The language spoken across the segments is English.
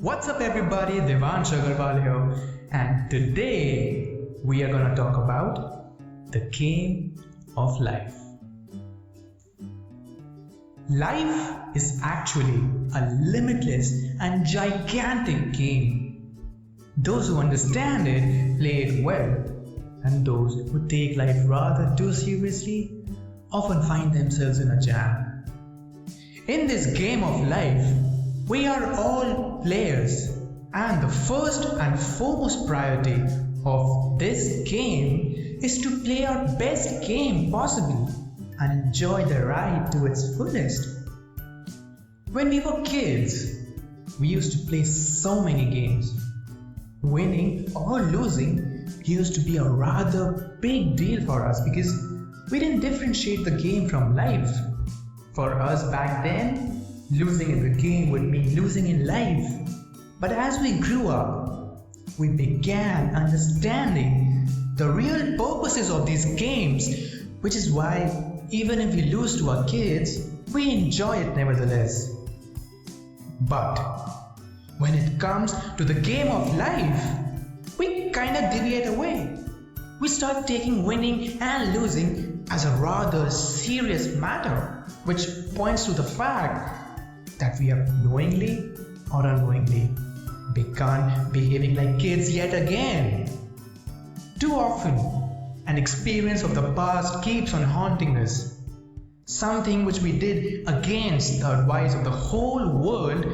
What's up everybody, Devansh Agarwal here, and today we are gonna talk about the game of life. Life is actually a limitless and gigantic game. Those who understand it play it well, and those who take life rather too seriously often find themselves in a jam. In this game of life, we are all players, and the first and foremost priority of this game is to play our best game possible and enjoy the ride to its fullest. When we were kids, we used to play so many games. Winning or losing used to be a rather big deal for us because we didn't differentiate the game from life. For us back then, losing in the game would mean losing in life. But as we grew up, we began understanding the real purposes of these games, which is why even if we lose to our kids, we enjoy it nevertheless. But when it comes to the game of life, we kinda deviate away. We start taking winning and losing as a rather serious matter, which points to the fact that we have knowingly or unknowingly begun behaving like kids yet again. Too often, an experience of the past keeps on haunting us. Something which we did against the advice of the whole world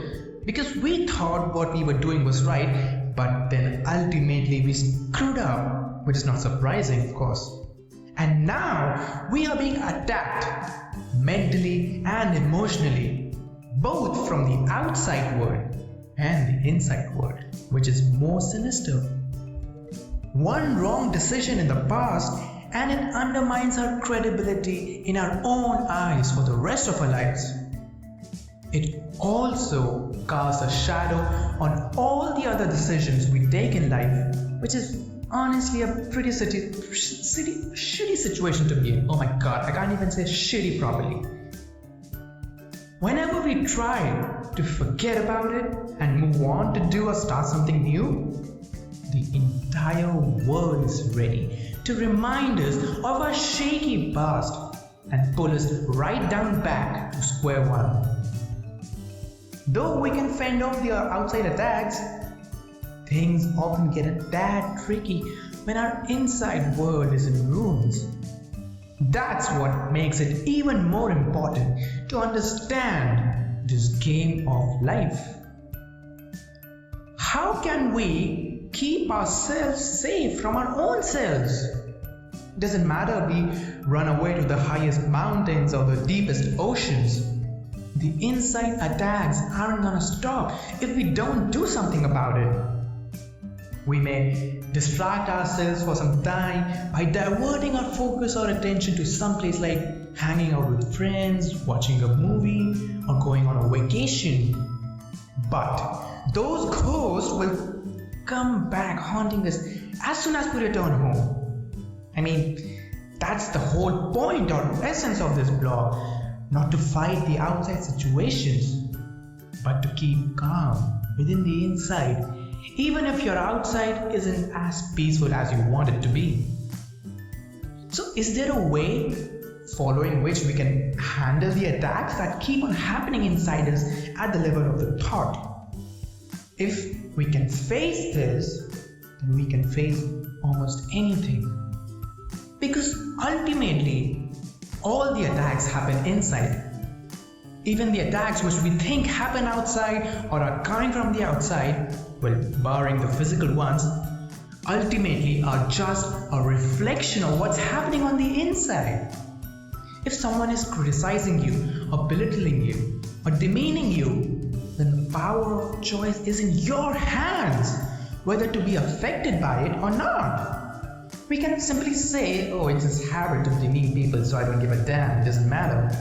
because we thought what we were doing was right, but then ultimately we screwed up, which is not surprising, of course. And now we are being attacked mentally and emotionally, both from the outside world and the inside world, which is more sinister. One wrong decision in the past and it undermines our credibility in our own eyes for the rest of our lives. It also casts a shadow on all the other decisions we take in life, which is honestly a pretty shitty situation to be in. Oh my god, I can't even say shitty properly. Whenever we try to forget about it and move on to do or start something new, the entire world is ready to remind us of our shaky past and pull us right down back to square one. Though we can fend off the outside attacks, things often get a tad tricky when our inside world is in ruins. That's what makes it even more important to understand this game of life. How can we keep ourselves safe from our own selves? Doesn't matter if we run away to the highest mountains or the deepest oceans. The inside attacks aren't gonna stop if we don't do something about it. We may distract ourselves for some time by diverting our focus or attention to some place like hanging out with friends, watching a movie, or going on a vacation. But those ghosts will come back haunting us as soon as we return home. I mean, that's the whole point or essence of this blog. Not to fight the outside situations, but to keep calm within the inside, even if your outside isn't as peaceful as you want it to be. So is there a way following which we can handle the attacks that keep on happening inside us at the level of the thought? If we can face this, then we can face almost anything. Because ultimately, all the attacks happen inside. Even the attacks which we think happen outside or are coming from the outside, well, barring the physical ones, ultimately are just a reflection of what's happening on the inside. If someone is criticizing you or belittling you or demeaning you, then the power of choice is in your hands, whether to be affected by it or not. We can simply say, oh, it's his habit to demean people, so I don't give a damn, it doesn't matter.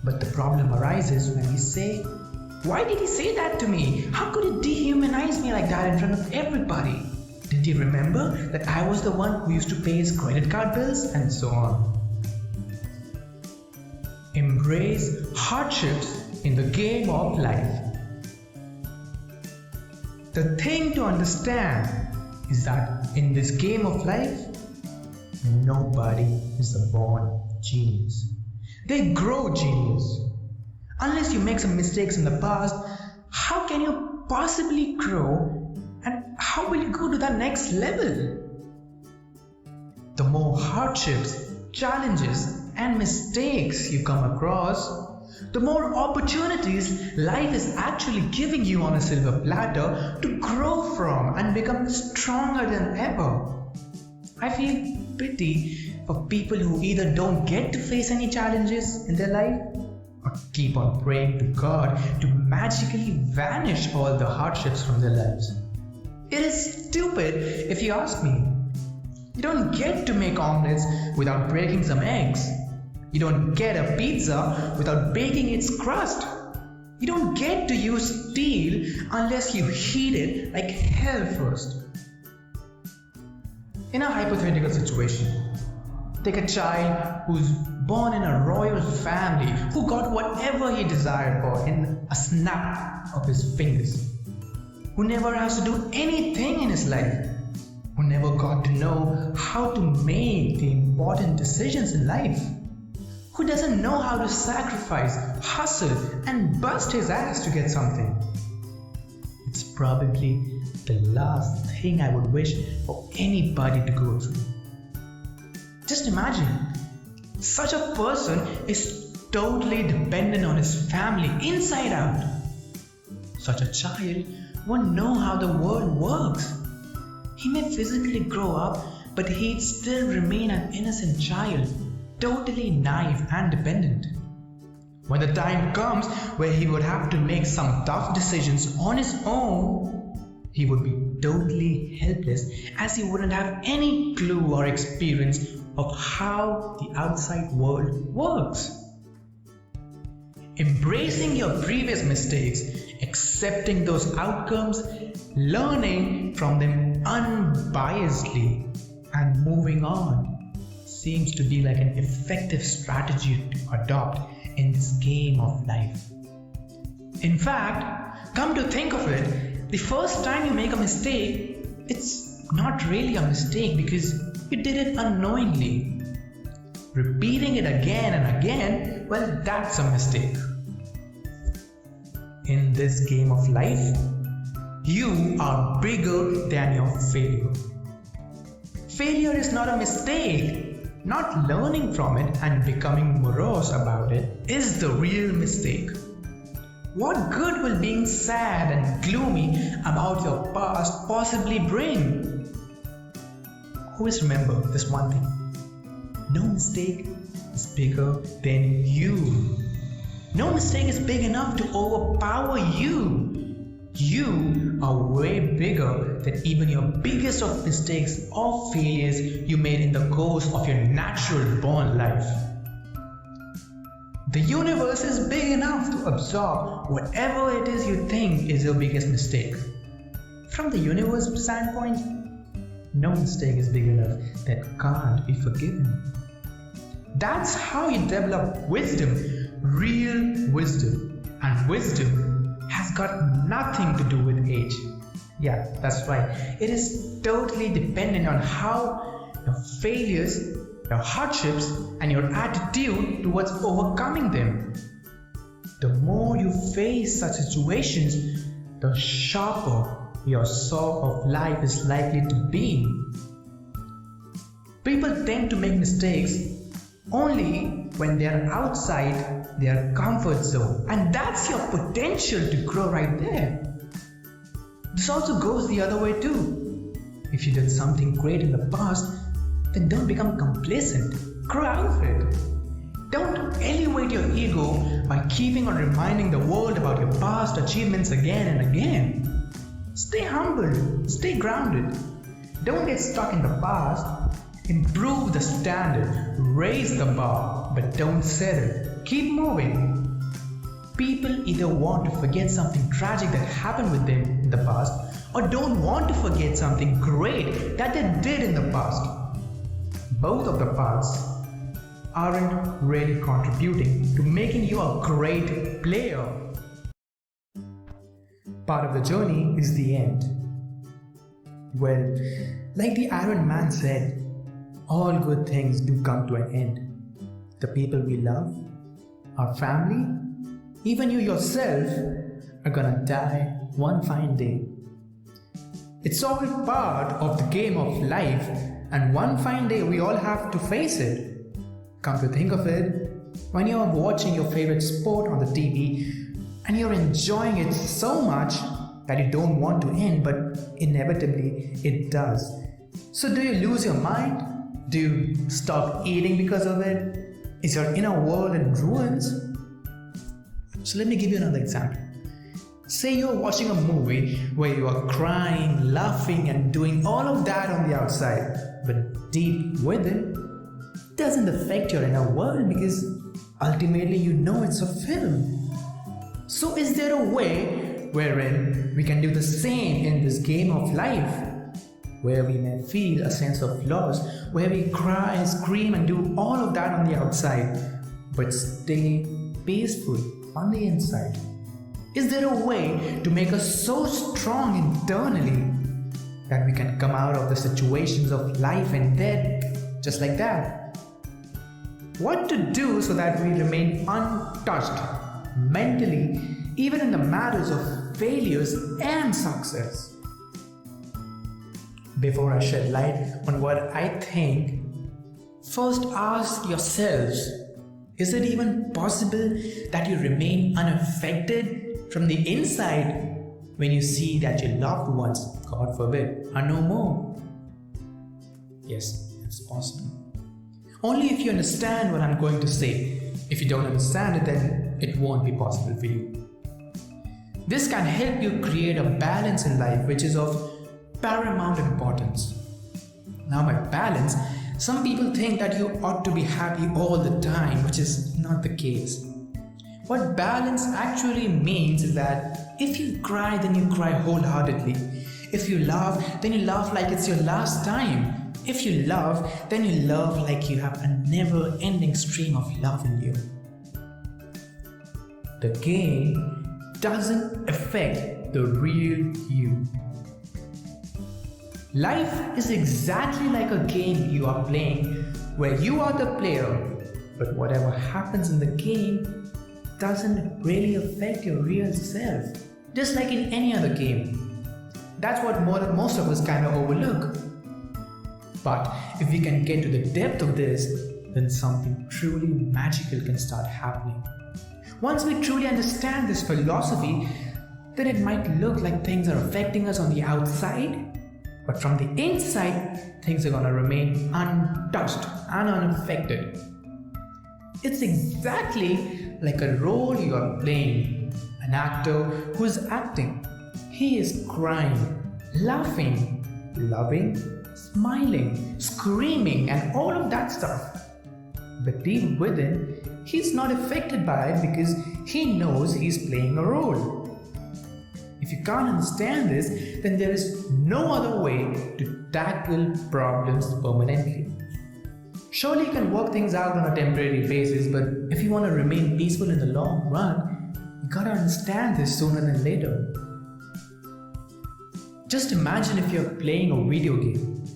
But the problem arises when we say, why did he say that to me? How could he dehumanize me like that in front of everybody? Didn't he remember that I was the one who used to pay his credit card bills? And so on. Embrace hardships in the game of life. The thing to understand is that in this game of life, nobody is a born genius. They grow genius. Unless you make some mistakes in the past, how can you possibly grow, and how will you go to the next level? The more hardships, challenges, and mistakes you come across, the more opportunities life is actually giving you on a silver platter to grow from and become stronger than ever. I feel pity for people who either don't get to face any challenges in their life or keep on praying to God to magically vanish all the hardships from their lives. It is stupid if you ask me. You don't get to make omelets without breaking some eggs. You don't get a pizza without baking its crust. You don't get to use steel unless you heat it like hell first. In a hypothetical situation, take a child who's born in a royal family who got whatever he desired for in a snap of his fingers, who never has to do anything in his life, who never got to know how to make the important decisions in life, who doesn't know how to sacrifice, hustle, and bust his ass to get something. It's probably the last thing I would wish for anybody to go through. Just imagine, such a person is totally dependent on his family inside out. Such a child won't know how the world works. He may physically grow up, but he'd still remain an innocent child, totally naive and dependent. When the time comes where he would have to make some tough decisions on his own, he would be totally helpless as he wouldn't have any clue or experience of how the outside world works. Embracing your previous mistakes, accepting those outcomes, learning from them unbiasedly, and moving on seems to be like an effective strategy to adopt in this game of life. In fact, come to think of it, the first time you make a mistake, it's not really a mistake because you did it unknowingly. Repeating it again and again, well, that's a mistake. In this game of life, you are bigger than your failure. Failure is not a mistake. Not learning from it and becoming morose about it is the real mistake. What good will being sad and gloomy about your past possibly bring? Always remember this one thing. No mistake is bigger than you. No mistake is big enough to overpower you. You are way bigger than even your biggest of mistakes or failures you made in the course of your natural born life. The universe is big enough to absorb whatever it is you think is your biggest mistake. From the universe's standpoint, no mistake is big enough that can't be forgiven. That's how you develop wisdom, real wisdom. And wisdom has got nothing to do with age. Yeah, that's right. It is totally dependent on how your failures, your hardships, and your attitude towards overcoming them. The more you face such situations, the sharper your saw of life is likely to be. People tend to make mistakes only when they are outside their comfort zone, and that's your potential to grow right there. This also goes the other way too. If you did something great in the past, then don't become complacent. Grow out of it. Don't elevate your ego by keeping on reminding the world about your past achievements again and again. Stay humble, stay grounded. Don't get stuck in the past. Improve the standard, raise the bar, but don't settle. Keep moving. People either want to forget something tragic that happened with them in the past, or don't want to forget something great that they did in the past. Both of the paths aren't really contributing to making you a great player. part of the journey is the end. Well, like the Iron Man said, all good things do come to an end. The people we love, our family, even you yourself are gonna die one fine day. It's all part of the game of life, and one fine day we all have to face it. Come to think of it, when you're watching your favorite sport on the TV and you're enjoying it so much that you don't want to end, but inevitably it does. So do you lose your mind? Do you stop eating because of it? Is your inner world in ruins? So let me give you another example. Say you're watching a movie where you are crying, laughing and doing all of that on the outside, but deep within, it doesn't affect your inner world because ultimately you know it's a film. So is there a way wherein we can do the same in this game of life? Where we may feel a sense of loss, where we cry, scream and do all of that on the outside, but stay peaceful on the inside. Is there a way to make us so strong internally that we can come out of the situations of life and death just like that? What to do so that we remain untouched mentally, even in the matters of failures and success? Before I shed light on what I think, first ask yourselves, is it even possible that you remain unaffected from the inside when you see that your loved ones, God forbid, are no more? Yes, it's possible. Only if you understand what I'm going to say. If you don't understand it, then it won't be possible for you. This can help you create a balance in life which is of paramount importance. Now by balance, some people think that you ought to be happy all the time, which is not the case. What balance actually means is that if you cry, then you cry wholeheartedly. If you laugh, then you laugh like it's your last time. If you love, then you love like you have a never-ending stream of love in you. The game doesn't affect the real you. Life is exactly like a game you are playing where you are the player, but whatever happens in the game doesn't really affect your real self, just like in any other game. That's what most of us kind of overlook. But if we can get to the depth of this, then something truly magical can start happening. Once we truly understand this philosophy, then it might look like things are affecting us on the outside, but from the inside, things are going to remain untouched and unaffected. It's exactly like a role you are playing. An actor who is acting. He is crying, laughing, loving, smiling, screaming and all of that stuff. But deep within, he's not affected by it because he knows he's playing a role. If you can't understand this, then there is no other way to tackle problems permanently. Surely you can work things out on a temporary basis, but if you want to remain peaceful in the long run, you gotta understand this sooner than later. Just imagine if you're playing a video game,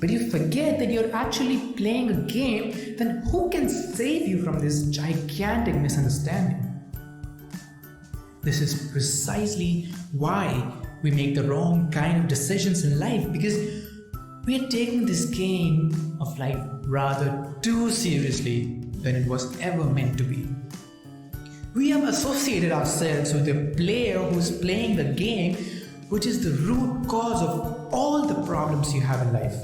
but you forget that you're actually playing a game, then who can save you from this gigantic misunderstanding? This is precisely why we make the wrong kind of decisions in life, because we are taking this game of life rather too seriously than it was ever meant to be. We have associated ourselves with the player who's playing the game, which is the root cause of all the problems you have in life.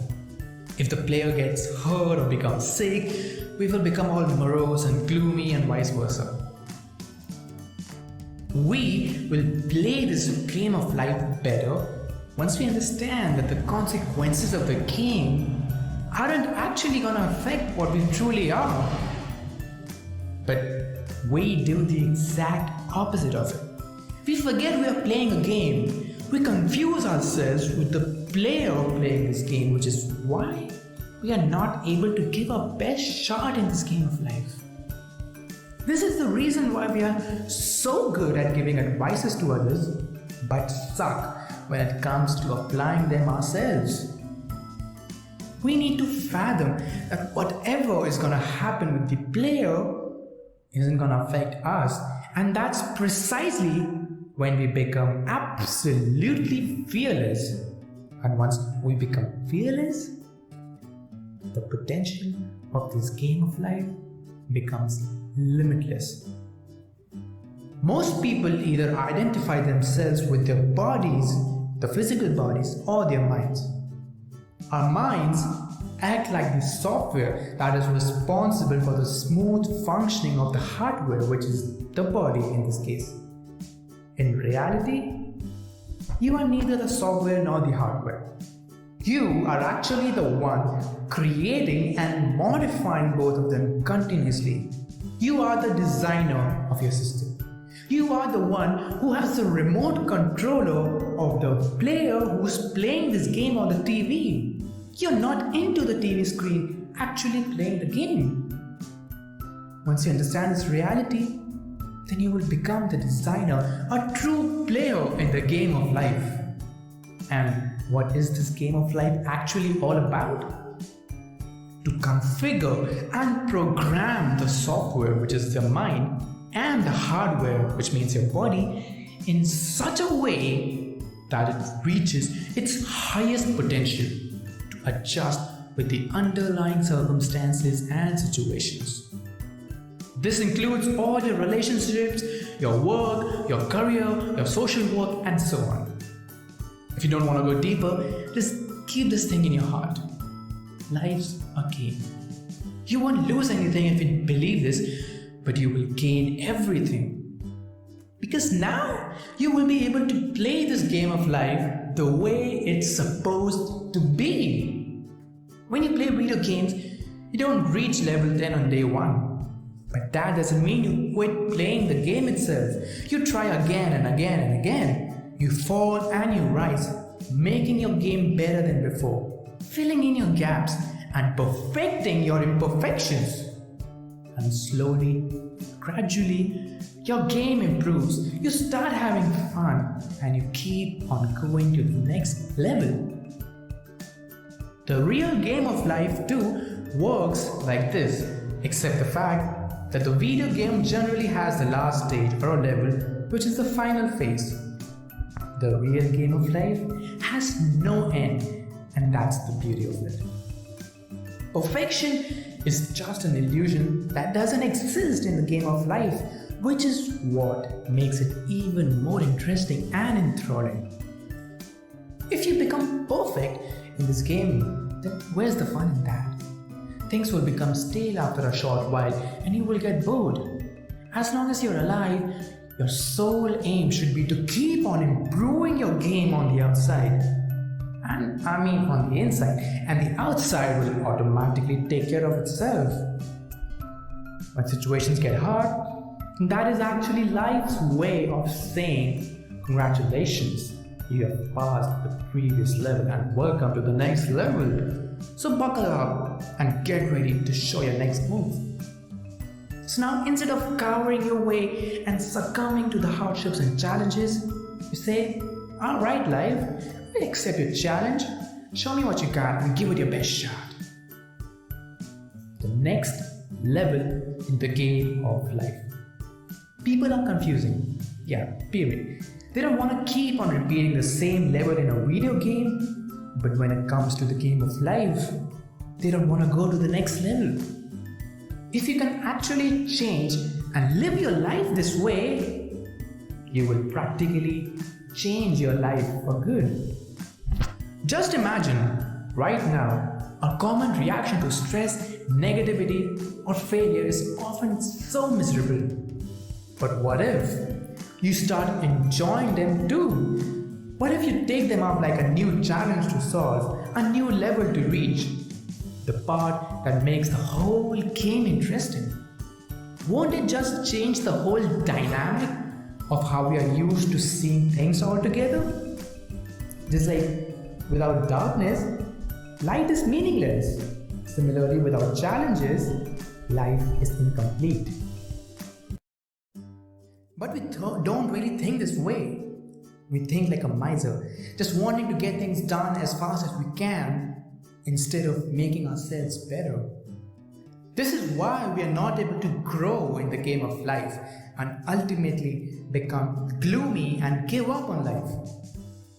If the player gets hurt or becomes sick, we will become all morose and gloomy and vice versa. We will play this game of life better once we understand that the consequences of the game aren't actually going to affect what we truly are. But we do the exact opposite of it. We forget we are playing a game. We confuse ourselves with the player playing this game, which is why we are not able to give our best shot in this game of life. This is the reason why we are so good at giving advices to others, but suck when it comes to applying them ourselves. We need to fathom that whatever is gonna happen with the player isn't gonna affect us, and that's precisely when we become absolutely fearless. And once we become fearless, the potential of this game of life becomes limitless. Most people either identify themselves with their bodies, the physical bodies, or their minds. Our minds act like the software that is responsible for the smooth functioning of the hardware, which is the body in this case. In reality, you are neither the software nor the hardware. You are actually the one creating and modifying both of them continuously. You are the designer of your system. You are the one who has the remote controller of the player who's playing this game on the TV. You're not into the TV screen actually playing the game. Once you understand this reality, then you will become the designer, a true player in the game of life. And what is this game of life actually all about? To configure and program the software, which is your mind, and the hardware, which means your body, in such a way that it reaches its highest potential to adjust with the underlying circumstances and situations. This includes all your relationships, your work, your career, your social work, and so on. If you don't want to go deeper, just keep this thing in your heart. Life's a game. You won't lose anything if you believe this, but you will gain everything. Because now you will be able to play this game of life the way it's supposed to be. When you play video games, you don't reach level 10 on day 1. But that doesn't mean you quit playing the game itself. You try again and again and again. You fall and you rise, making your game better than before, filling in your gaps and perfecting your imperfections. And slowly, gradually, your game improves. You start having fun and you keep on going to the next level. The real game of life too works like this, except the fact that the video game generally has the last stage or level, which is the final phase. The real game of life has no end, and that's the beauty of it. Perfection is just an illusion that doesn't exist in the game of life, which is what makes it even more interesting and enthralling. If you become perfect in this game, then where's the fun in that? Things will become stale after a short while and you will get bored. As long as you're alive, your sole aim should be to keep on improving your game on the outside. And I mean on the inside, and the outside will automatically take care of itself. When situations get hard, that is actually life's way of saying congratulations, you have passed the previous level and welcome to the next level. So buckle up and get ready to show your next move. So now instead of cowering your way and succumbing to the hardships and challenges, you say, alright life, I accept your challenge, show me what you got and give it your best shot. The next level in the game of life. People are confusing, period. They don't want to keep on repeating the same level in a video game, but when it comes to the game of life, they don't want to go to the next level. If you can actually change and live your life this way, you will practically change your life for good. Just imagine, right now, a common reaction to stress, negativity, or failure is often so miserable. But what if you start enjoying them too? What if you take them up like a new challenge to solve, a new level to reach? The part that makes the whole game interesting. Won't it just change the whole dynamic of how we are used to seeing things altogether? Just like without darkness, light is meaningless. Similarly, without challenges, life is incomplete. But we don't really think this way. We think like a miser, just wanting to get things done as fast as we can instead of making ourselves better. This is why we are not able to grow in the game of life and ultimately become gloomy and give up on life.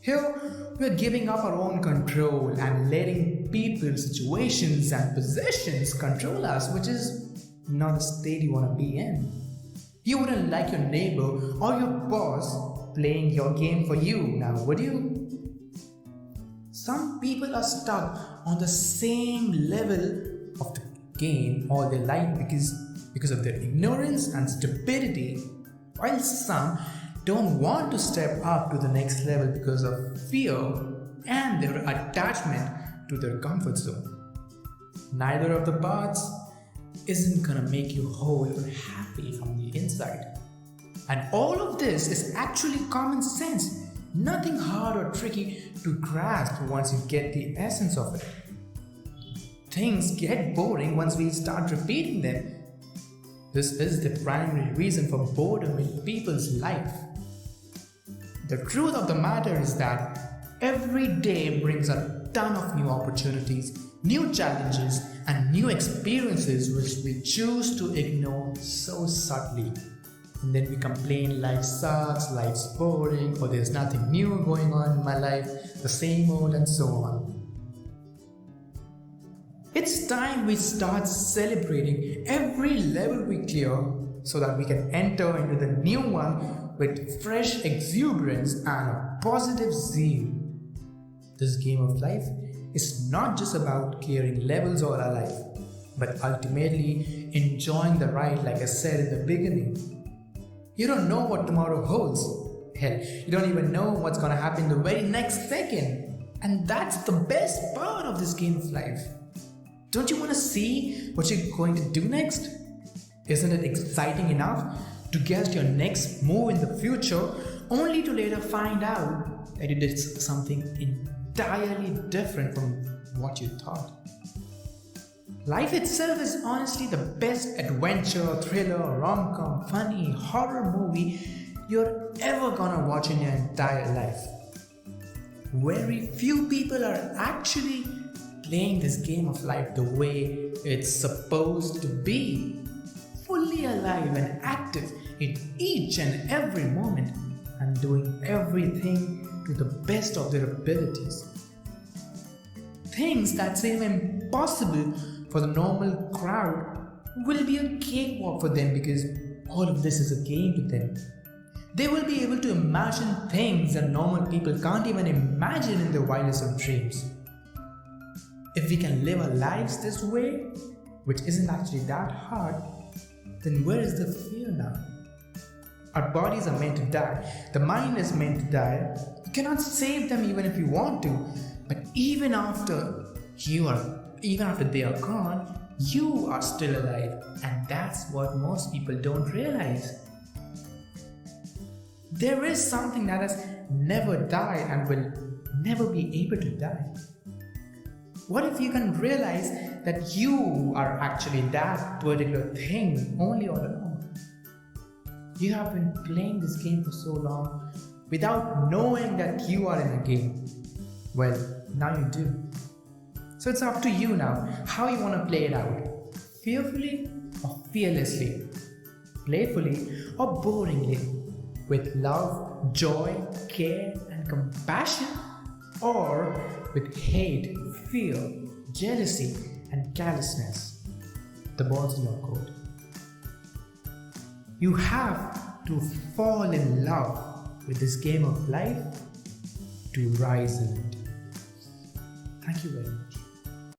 Here, we are giving up our own control and letting people, situations, and possessions control us, which is not a state you want to be in. You wouldn't like your neighbor or your boss playing your game for you now, would you? Some people are stuck on the same level of the game all their life because of their ignorance and stupidity, while some don't want to step up to the next level because of fear and their attachment to their comfort zone. Neither of the paths isn't gonna make you whole or happy from the inside. And all of this is actually common sense, nothing hard or tricky to grasp once you get the essence of it. Things get boring once we start repeating them. This is the primary reason for boredom in people's life. The truth of the matter is that every day brings a ton of new opportunities, new challenges, and new experiences which we choose to ignore so subtly. And then we complain life sucks, life's boring, or there's nothing new going on in my life, the same old, and so on. It's time we start celebrating every level we clear so that we can enter into the new one with fresh exuberance and a positive zeal. This game of life is not just about clearing levels all our life, but ultimately enjoying the ride, like I said in the beginning. You don't know what tomorrow holds. Hell, you don't even know what's gonna happen the very next second. And that's the best part of this game of life. Don't you want to see what you're going to do next? Isn't it exciting enough to guess your next move in the future only to later find out that you did something entirely different from what you thought? Life itself is honestly the best adventure, thriller, rom-com, funny, horror movie you're ever gonna watch in your entire life. Very few people are actually playing this game of life the way it's supposed to be, fully alive and active in each and every moment and doing everything to the best of their abilities. Things that seem impossible for the normal crowd will be a cakewalk for them because all of this is a game to them. They will be able to imagine things that normal people can't even imagine in their wildest of dreams. If we can live our lives this way, which isn't actually that hard, then where is the fear now? Our bodies are meant to die. The mind is meant to die. You cannot save them even if you want to. But even after they are gone, you are still alive. And that's what most people don't realize. There is something that has never died and will never be able to die. What if you can realize that you are actually that particular thing only all along? You have been playing this game for so long without knowing that you are in a game. Well, now you do. So it's up to you now how you want to play it out. Fearfully or fearlessly. Playfully or boringly. With love, joy, care, and compassion. Or with hate, fear, jealousy, and callousness. The ball's in your court. You have to fall in love with this game of life to rise in it. Thank you very much.